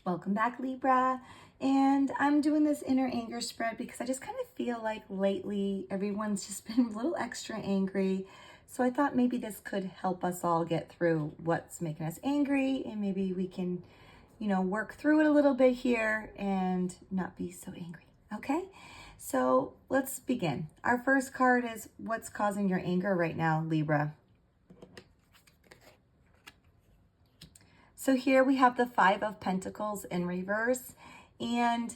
Welcome back, Libra. And I'm doing this inner anger spread because I just kind of feel like lately everyone's just been a little extra angry. So I thought maybe this could help us all get through what's making us angry, and maybe we can, work through it a little bit here and not be so angry. Okay? So let's begin. Our first card is what's causing your anger right now, Libra. So here we have the Five of Pentacles in reverse, and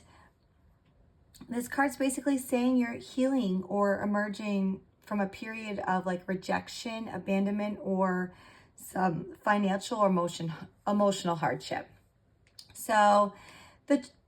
this card's basically saying you're healing or emerging from a period of like rejection, abandonment, or some financial or emotional hardship. So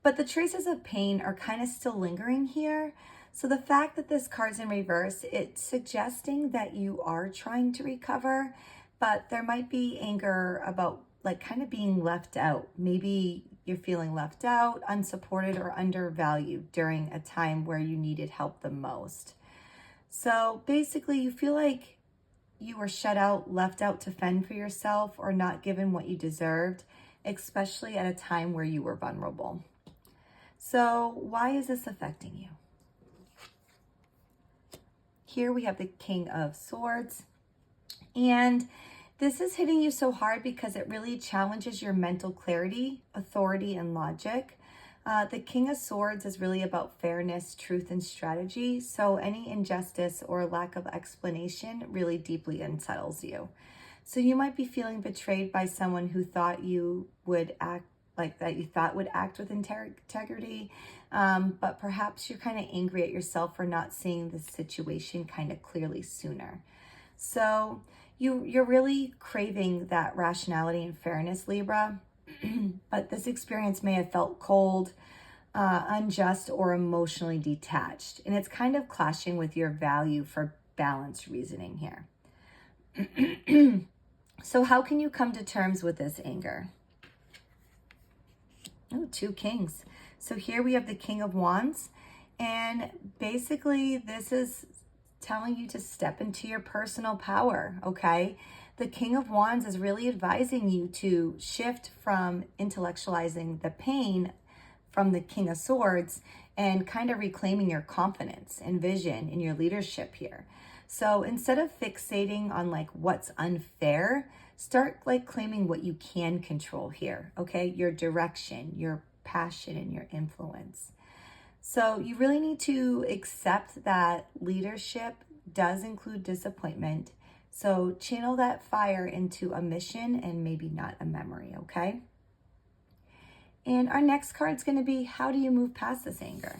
but the traces of pain are kind of still lingering here. So the fact that this card's in reverse, it's suggesting that you are trying to recover, but there might be anger about like kind of being left out. Maybe you're feeling left out, unsupported, or undervalued during a time where you needed help the most. So basically you feel like you were shut out, left out to fend for yourself, or not given what you deserved, especially at a time where you were vulnerable. So why is this affecting you? Here we have the King of Swords, and this is hitting you so hard because it really challenges your mental clarity, authority, and logic. The King of Swords is really about fairness, truth, and strategy. So any injustice or lack of explanation really deeply unsettles you. So you might be feeling betrayed by someone who thought you would act like that, you thought would act with integrity. But perhaps you're kind of angry at yourself for not seeing the situation kind of clearly sooner. So you're really craving that rationality and fairness, Libra. But this experience may have felt cold, unjust, or emotionally detached. And it's kind of clashing with your value for balanced reasoning here. So how can you come to terms with this anger? Oh, two kings. So here we have the King of Wands. And basically this is telling you to step into your personal power, okay? The King of Wands is really advising you to shift from intellectualizing the pain from the King of Swords and kind of reclaiming your confidence and vision in your leadership here. So instead of fixating on like what's unfair, start like claiming what you can control here, okay? Your direction, your passion, and your influence. So you really need to accept that leadership does include disappointment. So channel that fire into a mission and maybe not a memory, okay? And our next card is going to be, how do you move past this anger?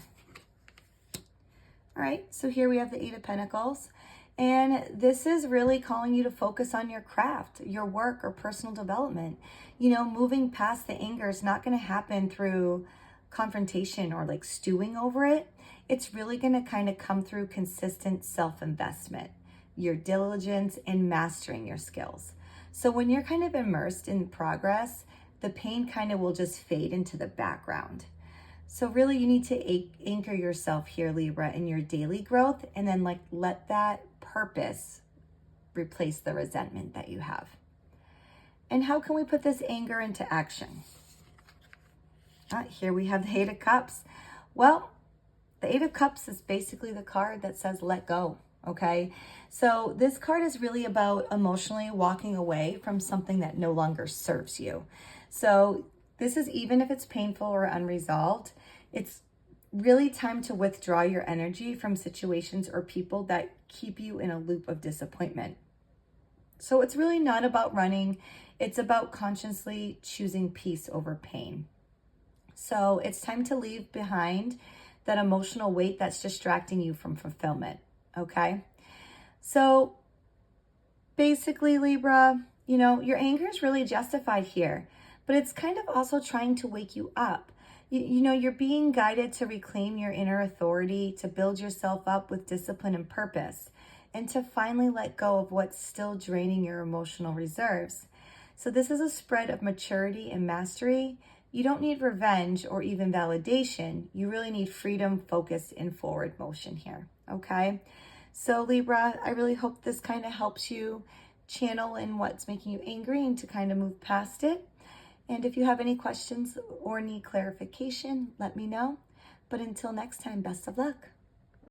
All right, so here we have the Eight of Pentacles. And this is really calling you to focus on your craft, your work, or personal development. Moving past the anger is not going to happen through confrontation or like stewing over it. It's really going to kind of come through consistent self-investment, your diligence, and mastering your skills. So when you're kind of immersed in progress, the pain kind of will just fade into the background. So really you need to anchor yourself here, Libra, in your daily growth, and then like let that purpose replace the resentment that you have. And how can we put this anger into action? Here we have the Eight of Cups. Well, the Eight of Cups is basically the card that says let go, okay? So this card is really about emotionally walking away from something that no longer serves you. So this is, even if it's painful or unresolved, it's really time to withdraw your energy from situations or people that keep you in a loop of disappointment. So it's really not about running. It's about consciously choosing peace over pain. So it's time to leave behind that emotional weight that's distracting you from fulfillment, okay? So basically, Libra, your anger is really justified here, but it's kind of also trying to wake you up. You're being guided to reclaim your inner authority, to build yourself up with discipline and purpose, and to finally let go of what's still draining your emotional reserves. So this is a spread of maturity and mastery. You don't need revenge or even validation. You really need freedom, focus, and forward motion here, okay? So Libra, I really hope this kind of helps you channel in what's making you angry and to kind of move past it. And if you have any questions or need clarification, let me know. But until next time, best of luck.